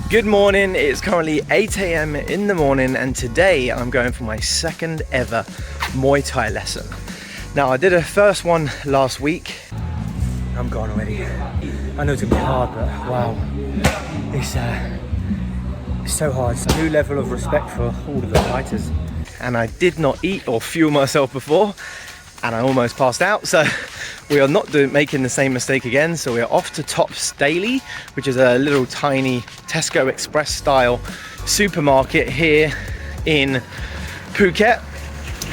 Good morning, it's currently 8 AM in the morning and today I'm going for my second ever Muay Thai lesson. Now I did a first one last week. I'm gone already. I know it's gonna be hard, but wow. It's so hard. It's a new level of respect for all of the fighters. And I did not eat or fuel myself before and I almost passed out, so we are not making the same mistake again. So we are off to Tops Daily, which is a little tiny Tesco Express style supermarket here in Phuket.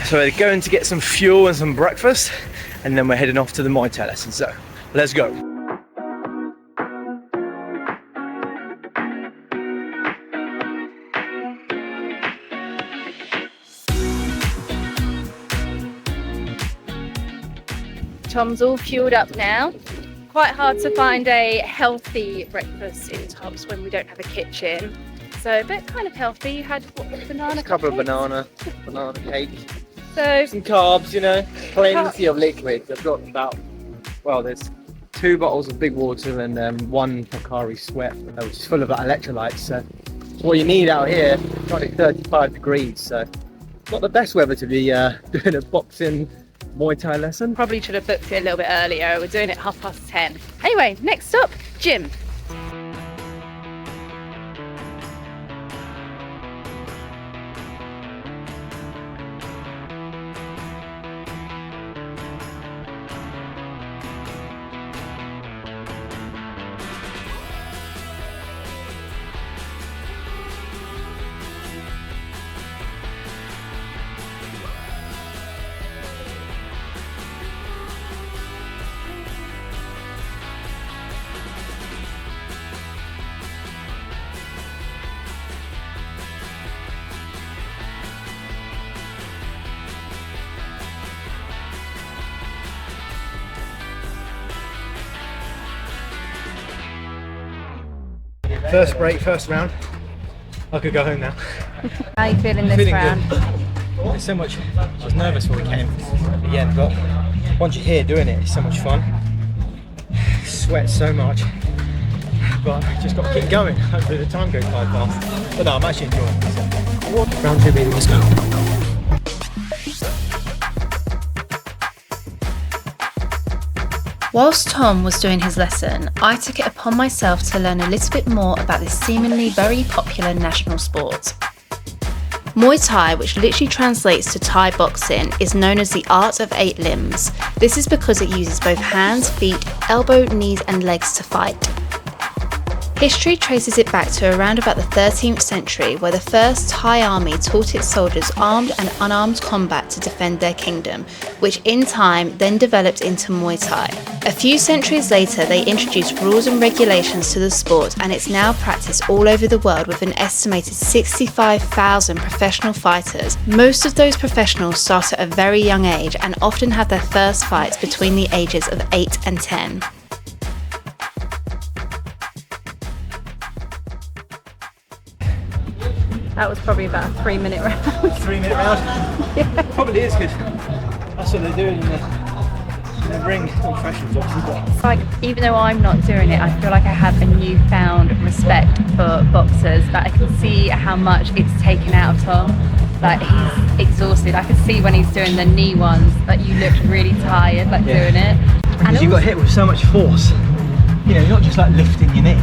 So we're going to get some fuel and some breakfast and then we're heading off to the Muay Thai lesson. So let's go. Tom's all fueled up now. Quite hard to find a healthy breakfast in Tops when we don't have a kitchen. So, but kind of healthy. You had what, banana? A couple cupcakes? of banana cake. So some carbs, you know, plenty of liquids. I've got about, well, there's 2 bottles of big water and 1 Pocari Sweat, which is full of electrolytes. So what you need out here, it's only 35 degrees, so not the best weather to be doing a boxing Muay Thai lesson. probably should have booked it a little bit earlier. We're doing it 10:30. Anyway, next up, gym. First break, first round. I could go home now. How are you feeling this Feeling round? good. There's so much. I was nervous when we came at the end, but once you're here doing it, it's so much fun. Sweat so much, but just got to keep going. Hopefully the time goes by fast. But no, I'm actually enjoying it. Round 2, baby, let's go. Whilst Tom was doing his lesson, I took it upon myself to learn a little bit more about this seemingly very popular national sport. Muay Thai, which literally translates to Thai boxing, is known as the art of 8 limbs. This is because it uses both hands, feet, elbow, knees and legs to fight. History traces it back to around about the 13th century, where the first Thai army taught its soldiers armed and unarmed combat to defend their kingdom, which in time then developed into Muay Thai. A few centuries later, they introduced rules and regulations to the sport, and it's now practiced all over the world with an estimated 65,000 professional fighters. Most of those professionals start at a very young age and often have their first fights between the ages of 8 and 10. That was probably about a 3-minute round. 3-minute round? Yeah. Probably is good. That's what they're doing in the ring. Professionals, obviously. It's like, even though I'm not doing it, I feel like I have a newfound respect for boxers. Like, I can see how much it's taken out of Tom. Like, he's exhausted. I can see when he's doing the knee ones, like, you look really tired, like, doing it. Because you got hit with so much force. You know, you're not just like lifting your knee.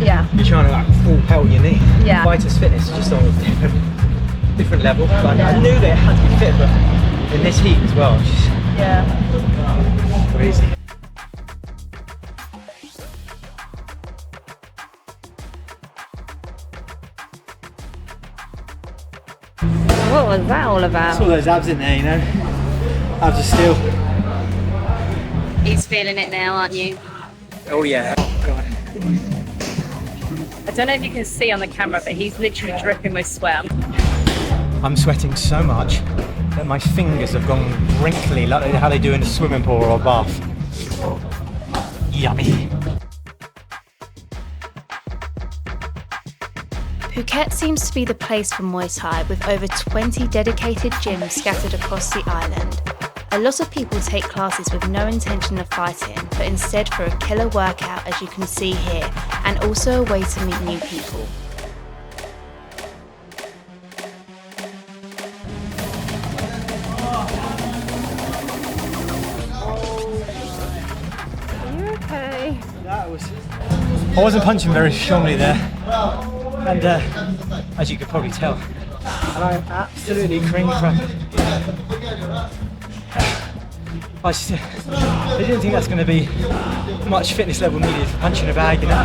Yeah. You're trying to like full pelt your knee. Yeah. Fighters' fitness is just on a different level. Like, I knew they had to be fit, but in this heat as well, it's just crazy. What was that all about? It's all those abs in there, you know. Abs of steel. He's feeling it now, aren't you? Oh yeah. Oh god. I don't know if you can see on the camera, but he's literally dripping with sweat. I'm sweating so much that my fingers have gone wrinkly, like how they do in a swimming pool or a bath. Yummy. Phuket seems to be the place for Muay Thai, with over 20 dedicated gyms scattered across the island. A lot of people take classes with no intention of fighting, but instead for a killer workout, as you can see here, and also a way to meet new people. I wasn't punching very strongly there, and as you could probably tell, and I'm absolutely cream crap. I didn't think that's going to be much fitness level needed for punching a bag, you know.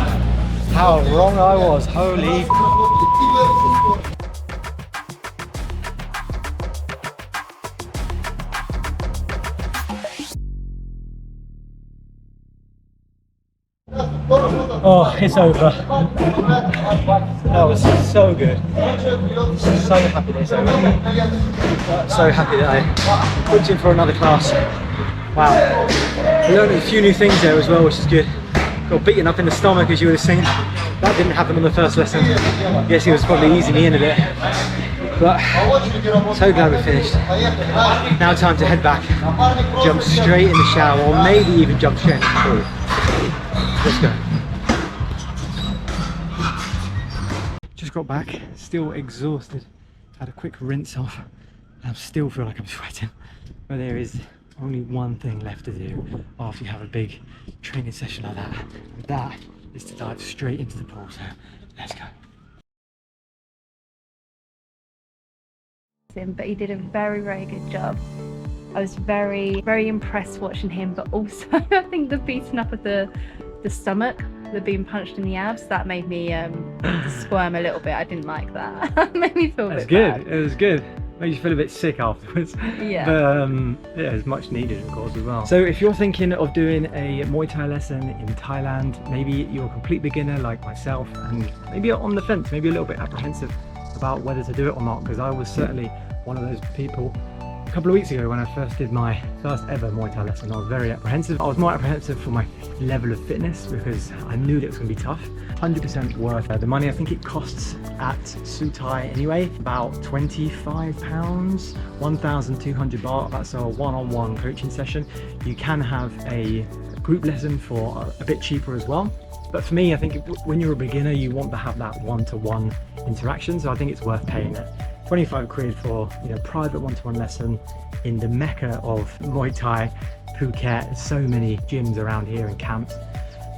How wrong I was, holy. Oh, it's over. That was so good. So happy that it's over. So happy that I booked in for another class. Wow. I learned a few new things there as well, which is good. Got beaten up in the stomach, as you would have seen. That didn't happen on the first lesson. I guess he was probably easing me in a bit. But so glad we finished. Now time to head back, jump straight in the shower, or maybe even jump straight in the pool. Let's go. Just got back, still exhausted. Had a quick rinse off. I still feel like I'm sweating. But there is only one thing left to do after you have a big training session like that. And that is to dive straight into the pool. So let's go. But he did a very good job. I was very impressed watching him, but also I think the beating up of the stomach, the being punched in the abs, that made me squirm a little bit. I didn't like that. Made me feel a bit bad. It was good. Made you feel a bit sick afterwards. Yeah. But yeah, it's much needed, of course, as well. So if you're thinking of doing a Muay Thai lesson in Thailand, maybe you're a complete beginner like myself, and maybe you're on the fence, maybe a little bit apprehensive about whether to do it or not, because I was certainly one of those people. A couple of weeks ago when I first did my first ever Muay Thai lesson, I was very apprehensive. I was more apprehensive for my level of fitness because I knew that it was going to be tough. 100% worth the money. I think it costs at Muay Thai anyway about £25, 1,200 baht. That's a one-on-one coaching session. You can have a group lesson for a bit cheaper as well. But for me, I think when you're a beginner, you want to have that one-to-one interaction. So I think it's worth paying it. 25 quid for, you know, private one-to-one lesson in the mecca of Muay Thai Phuket. There's so many gyms around here and camps.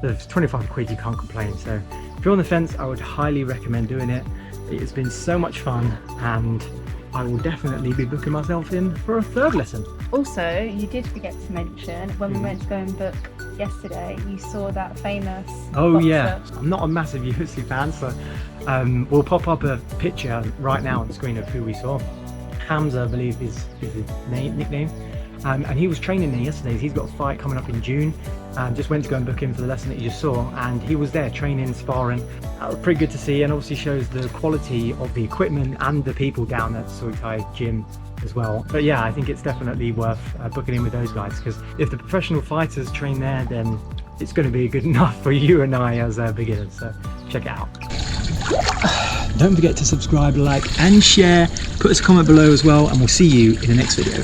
There's 25 quid, you can't complain. So if you're on the fence, I would highly recommend doing it. It's been so much fun, and I will definitely be booking myself in for a third lesson. Also, you did forget to mention when we went to go and book yesterday, you saw that famous boxer. Yeah, I'm not a massive UFC fan, so we'll pop up a picture right now on the screen of who we saw. Hamza, I believe, is his nickname. And he was training there yesterday. He's got a fight coming up in June. Just went to go and book him for the lesson that you just saw, and he was there training, sparring. That was pretty good to see, and obviously shows the quality of the equipment and the people down at Muay Thai gym as well. But yeah, I think it's definitely worth booking in with those guys, because if the professional fighters train there, then it's going to be good enough for you and I as beginners. So check it out. Don't forget to subscribe, like and share. Put us a comment below as well, and we'll see you in the next video.